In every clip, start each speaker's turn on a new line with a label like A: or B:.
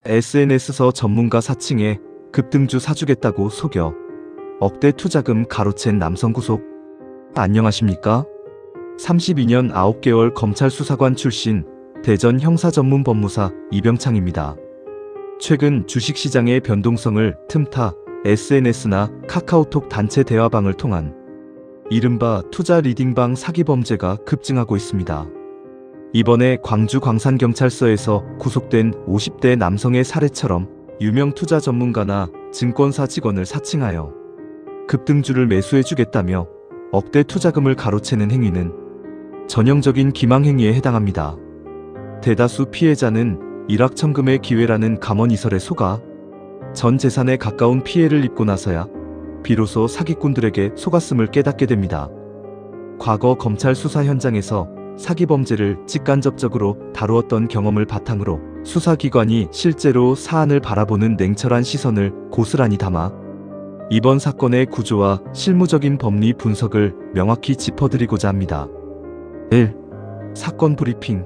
A: SNS서 전문가 사칭해 급등주 사주겠다고 속여 억대 투자금 가로챈 남성 구속. 안녕하십니까? 32년 9개월 검찰 수사관 출신 대전 형사전문법무사 이병창입니다. 최근 주식시장의 변동성을 틈타 SNS나 카카오톡 단체 대화방을 통한 이른바 투자 리딩방 사기 범죄가 급증하고 있습니다. 이번에 광주 광산경찰서에서 구속된 50대 남성의 사례처럼 유명 투자 전문가나 증권사 직원을 사칭하여 급등주를 매수해주겠다며 억대 투자금을 가로채는 행위는 전형적인 기망행위에 해당합니다. 대다수 피해자는 일확천금의 기회라는 감언이설에 속아 전 재산에 가까운 피해를 입고 나서야 비로소 사기꾼들에게 속았음을 깨닫게 됩니다. 과거 검찰 수사 현장에서 사기 범죄를 직간접적으로 다루었던 경험을 바탕으로 수사기관이 실제로 사안을 바라보는 냉철한 시선을 고스란히 담아 이번 사건의 구조와 실무적인 법리 분석을 명확히 짚어드리고자 합니다. 1. 사건 브리핑.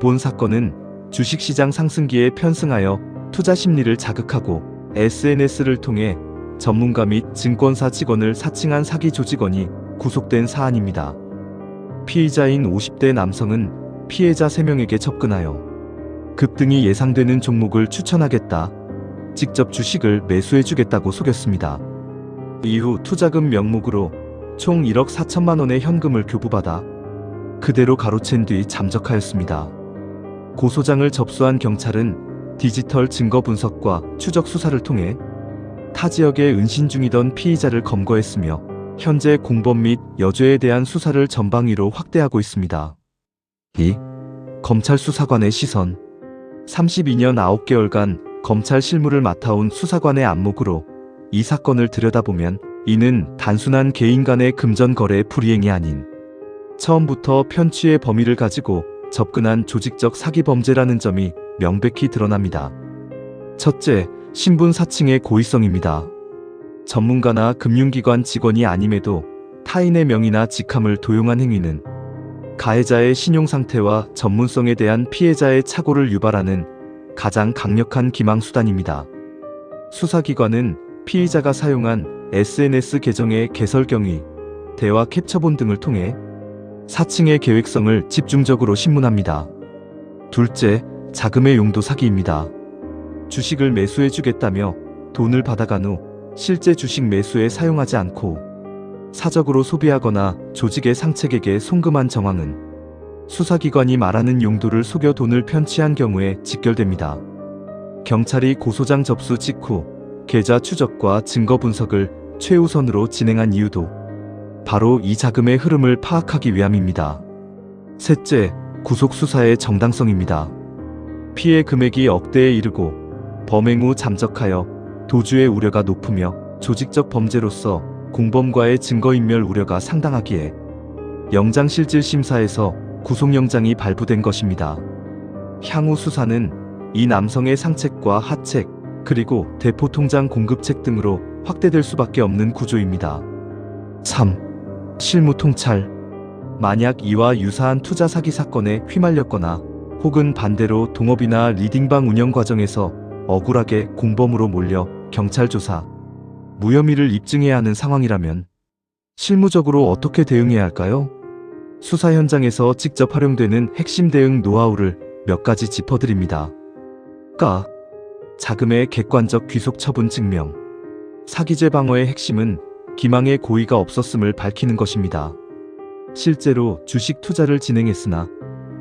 A: 본 사건은 주식시장 상승기에 편승하여 투자 심리를 자극하고 SNS를 통해 전문가 및 증권사 직원을 사칭한 사기 조직원이 구속된 사안입니다. 피의자인 50대 남성은 피해자 3명에게 접근하여 급등이 예상되는 종목을 추천하겠다, 직접 주식을 매수해주겠다고 속였습니다. 이후 투자금 명목으로 총 1억 4천만 원의 현금을 교부받아 그대로 가로챈 뒤 잠적하였습니다. 고소장을 접수한 경찰은 디지털 증거 분석과 추적 수사를 통해 타 지역에 은신 중이던 피의자를 검거했으며 현재 공범 및 여죄에 대한 수사를 전방위로 확대하고 있습니다. 2. 검찰 수사관의 시선. 32년 9개월간 검찰 실무를 맡아온 수사관의 안목으로 이 사건을 들여다보면 이는 단순한 개인 간의 금전 거래 불이행이 아닌 처음부터 편취의 범위를 가지고 접근한 조직적 사기 범죄라는 점이 명백히 드러납니다. 첫째, 신분 사칭의 고의성입니다. 전문가나 금융기관 직원이 아님에도 타인의 명의나 직함을 도용한 행위는 가해자의 신용상태와 전문성에 대한 피해자의 착오를 유발하는 가장 강력한 기망수단입니다. 수사기관은 피의자가 사용한 SNS 계정의 개설 경위, 대화 캡처본 등을 통해 사칭의 계획성을 집중적으로 신문합니다. 둘째, 자금의 용도 사기입니다. 주식을 매수해주겠다며 돈을 받아간 후 실제 주식 매수에 사용하지 않고 사적으로 소비하거나 조직의 상책에게 송금한 정황은 수사기관이 말하는 용도를 속여 돈을 편취한 경우에 직결됩니다. 경찰이 고소장 접수 직후 계좌 추적과 증거 분석을 최우선으로 진행한 이유도 바로 이 자금의 흐름을 파악하기 위함입니다. 셋째, 구속 수사의 정당성입니다. 피해 금액이 억대에 이르고 범행 후 잠적하여 도주의 우려가 높으며 조직적 범죄로서 공범과의 증거인멸 우려가 상당하기에 영장실질심사에서 구속영장이 발부된 것입니다. 향후 수사는 이 남성의 상책과 하책, 그리고 대포통장 공급책 등으로 확대될 수밖에 없는 구조입니다. 3. 실무 통찰. 만약 이와 유사한 투자 사기 사건에 휘말렸거나 혹은 반대로 동업이나 리딩방 운영 과정에서 억울하게 공범으로 몰려 경찰 조사, 무혐의를 입증해야 하는 상황이라면 실무적으로 어떻게 대응해야 할까요? 수사 현장에서 직접 활용되는 핵심 대응 노하우를 몇 가지 짚어드립니다. 가. 자금의 객관적 귀속 처분 증명. 사기죄 방어의 핵심은 기망의 고의가 없었음을 밝히는 것입니다. 실제로 주식 투자를 진행했으나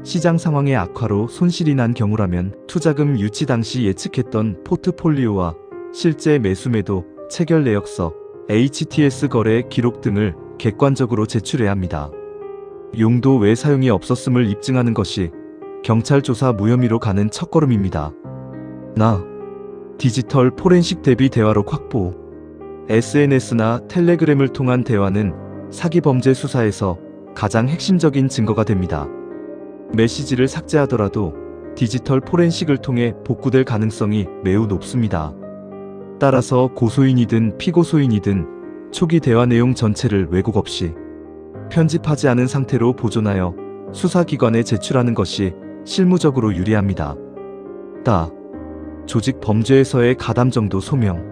A: 시장 상황의 악화로 손실이 난 경우라면 투자금 유치 당시 예측했던 포트폴리오와 실제 매수매도, 체결 내역서, HTS 거래 기록 등을 객관적으로 제출해야 합니다. 용도 외 사용이 없었음을 입증하는 것이 경찰 조사 무혐의로 가는 첫걸음입니다. 디지털 포렌식 대비 대화록 확보. SNS나 텔레그램을 통한 대화는 사기 범죄 수사에서 가장 핵심적인 증거가 됩니다. 메시지를 삭제하더라도 디지털 포렌식을 통해 복구될 가능성이 매우 높습니다. 따라서 고소인이든 피고소인이든 초기 대화 내용 전체를 왜곡 없이 편집하지 않은 상태로 보존하여 수사기관에 제출하는 것이 실무적으로 유리합니다. 조직 범죄에서의 가담 정도 소명.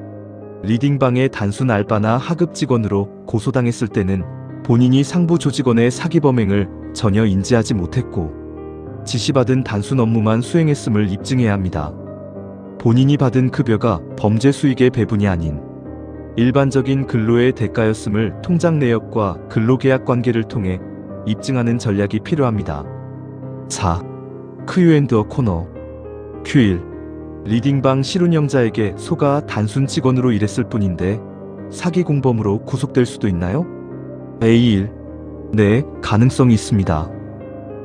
A: 리딩방의 단순 알바나 하급 직원으로 고소당했을 때는 본인이 상부 조직원의 사기 범행을 전혀 인지하지 못했고 지시받은 단순 업무만 수행했음을 입증해야 합니다. 본인이 받은 급여가 범죄 수익의 배분이 아닌 일반적인 근로의 대가였음을 통장 내역과 근로계약 관계를 통해 입증하는 전략이 필요합니다. 4. 크유앤더 코너. Q1. 리딩방 실운영자에게 소가 단순 직원으로 일했을 뿐인데 사기 공범으로 구속될 수도 있나요? A1. 네, 가능성이 있습니다.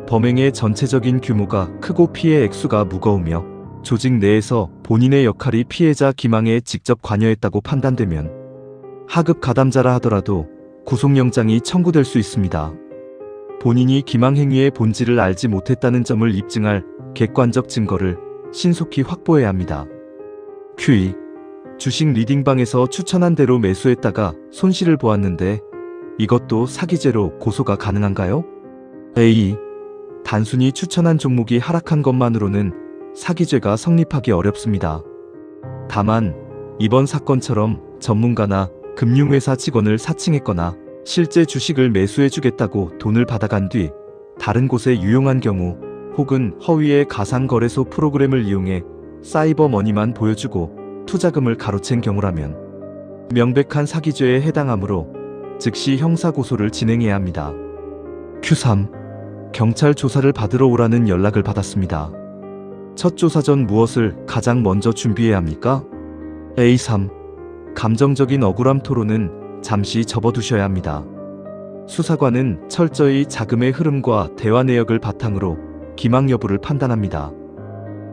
A: 범행의 전체적인 규모가 크고 피해 액수가 무거우며 조직 내에서 본인의 역할이 피해자 기망에 직접 관여했다고 판단되면 하급 가담자라 하더라도 구속영장이 청구될 수 있습니다. 본인이 기망 행위의 본질을 알지 못했다는 점을 입증할 객관적 증거를 신속히 확보해야 합니다. Q2. 주식 리딩방에서 추천한 대로 매수했다가 손실을 보았는데 이것도 사기죄로 고소가 가능한가요? A. 단순히 추천한 종목이 하락한 것만으로는 사기죄가 성립하기 어렵습니다. 다만 이번 사건처럼 전문가나 금융회사 직원을 사칭했거나 실제 주식을 매수해주겠다고 돈을 받아간 뒤 다른 곳에 유용한 경우 혹은 허위의 가상거래소 프로그램을 이용해 사이버 머니만 보여주고 투자금을 가로챈 경우라면 명백한 사기죄에 해당하므로 즉시 형사고소를 진행해야 합니다. Q3. 경찰 조사를 받으러 오라는 연락을 받았습니다. 첫 조사 전 무엇을 가장 먼저 준비해야 합니까? A3. 감정적인 억울함 토론은 잠시 접어두셔야 합니다. 수사관은 철저히 자금의 흐름과 대화 내역을 바탕으로 기망 여부를 판단합니다.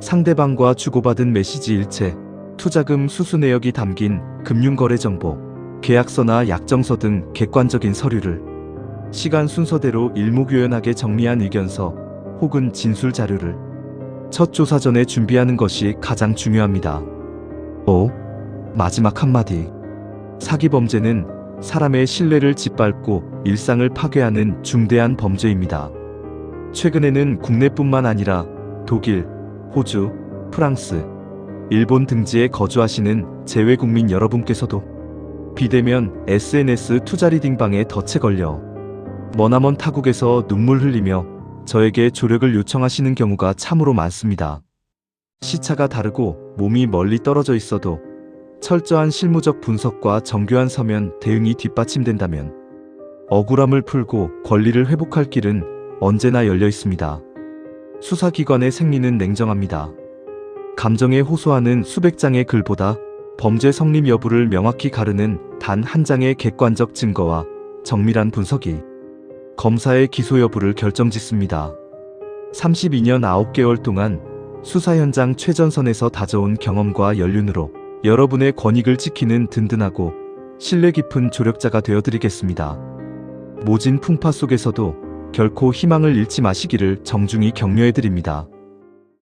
A: 상대방과 주고받은 메시지 일체, 투자금 수수 내역이 담긴 금융거래 정보, 계약서나 약정서 등 객관적인 서류를 시간 순서대로 일목요연하게 정리한 의견서 혹은 진술 자료를 첫 조사 전에 준비하는 것이 가장 중요합니다. 5. 마지막 한마디. 사기 범죄는 사람의 신뢰를 짓밟고 일상을 파괴하는 중대한 범죄입니다. 최근에는 국내뿐만 아니라 독일, 호주, 프랑스, 일본 등지에 거주하시는 재외국민 여러분께서도 비대면 SNS 투자 리딩방에 덫에 걸려 머나먼 타국에서 눈물 흘리며 저에게 조력을 요청하시는 경우가 참으로 많습니다. 시차가 다르고 몸이 멀리 떨어져 있어도 철저한 실무적 분석과 정교한 서면 대응이 뒷받침된다면 억울함을 풀고 권리를 회복할 길은 언제나 열려 있습니다. 수사기관의 생리는 냉정합니다. 감정에 호소하는 수백 장의 글보다 범죄 성립 여부를 명확히 가르는 단 한 장의 객관적 증거와 정밀한 분석이 검사의 기소 여부를 결정짓습니다. 32년 9개월 동안 수사 현장 최전선에서 다져온 경험과 연륜으로 여러분의 권익을 지키는 든든하고 신뢰 깊은 조력자가 되어드리겠습니다. 모진 풍파 속에서도 결코 희망을 잃지 마시기를 정중히 격려해드립니다.